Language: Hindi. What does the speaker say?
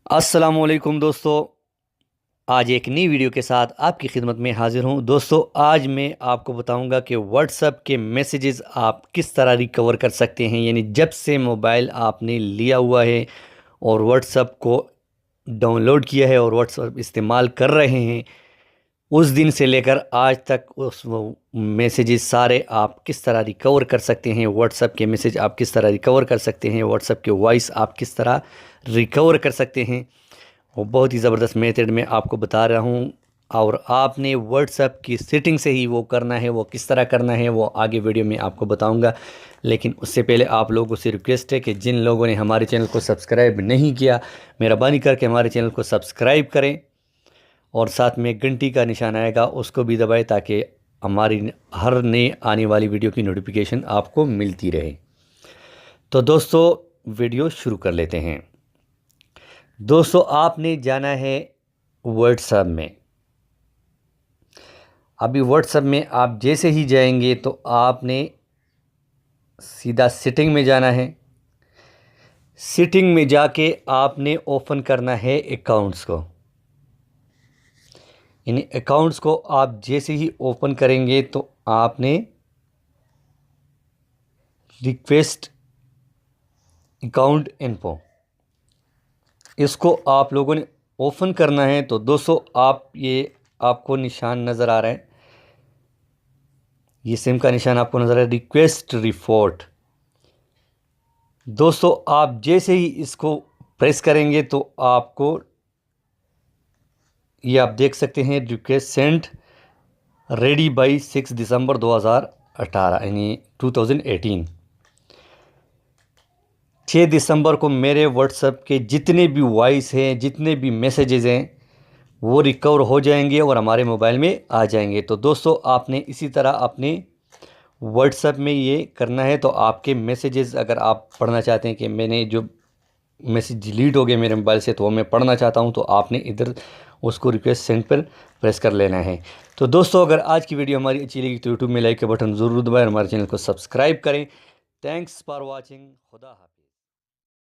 अस्सलामुअलैकुम दोस्तों। आज एक नई वीडियो के साथ आपकी खिदमत में हाजिर हूं। दोस्तों आज मैं आपको बताऊंगा कि व्हाट्सएप के मैसेजेस आप किस तरह रिकवर कर सकते हैं। यानी जब से मोबाइल आपने लिया हुआ है और व्हाट्सएप को डाउनलोड किया है और व्हाट्सएप इस्तेमाल कर रहे हैं, उस दिन से लेकर आज तक उस वो मैसेजेस सारे आप किस तरह रिकवर कर सकते हैं। व्हाट्सएप के मैसेज आप किस तरह रिकवर कर सकते हैं। व्हाट्सएप के वॉइस आप किस तरह रिकवर कर सकते हैं, वो बहुत ही ज़बरदस्त मेथड में आपको बता रहा हूँ। और आपने व्हाट्सएप की सेटिंग से ही वो करना है। वो किस तरह करना है वो आगे वीडियो में आपको बताऊंगा। लेकिन उससे पहले आप लोगों से रिक्वेस्ट है कि जिन लोगों ने हमारे चैनल को सब्सक्राइब नहीं किया, मेहरबानी करके हमारे चैनल को सब्सक्राइब करें और साथ में घंटी का निशान आएगा उसको भी दबाएं, ताकि हमारी हर नई आने वाली वीडियो की नोटिफिकेशन आपको मिलती रहे। तो दोस्तों वीडियो शुरू कर लेते हैं। दोस्तों आपने जाना है व्हाट्सएप में। अभी व्हाट्सएप में आप जैसे ही जाएंगे तो आपने सीधा सेटिंग में जाना है। सेटिंग में जाके आपने ओपन करना है अकाउंट्स को। इन अकाउंट्स को आप जैसे ही ओपन करेंगे तो आपने रिक्वेस्ट अकाउंट इन्फो, इसको आप लोगों ने ओपन करना है। तो दोस्तों आपको निशान नज़र आ रहा है, ये सिम का निशान आपको नज़र आ रहा है, रिक्वेस्ट रिपोर्ट। दोस्तों आप जैसे ही इसको प्रेस करेंगे तो आपको ये आप देख सकते हैं, रिक्वेस्ट सेंड रेडी बाई 6 दिसंबर 2018 यानी 2018। 6 दिसंबर को मेरे व्हाट्सएप के जितने भी वॉइस हैं, जितने भी मैसेजेस हैं, वो रिकवर हो जाएंगे और हमारे मोबाइल में आ जाएंगे। तो दोस्तों आपने इसी तरह अपने व्हाट्सएप में ये करना है। तो आपके मैसेजेस अगर आप पढ़ना चाहते हैं कि मैंने जो मैसेज डिलीट हो गया मेरे मोबाइल से तो वो मैं पढ़ना चाहता हूं, तो आपने इधर उसको रिक्वेस्ट सेंड पर प्रेस कर लेना है। तो दोस्तों अगर आज की वीडियो हमारी अच्छी लगी तो यूट्यूब में लाइक का बटन ज़रूर दबाएं और हमारे चैनल को सब्सक्राइब करें। Thanks for watching. खुदा हाफिज़।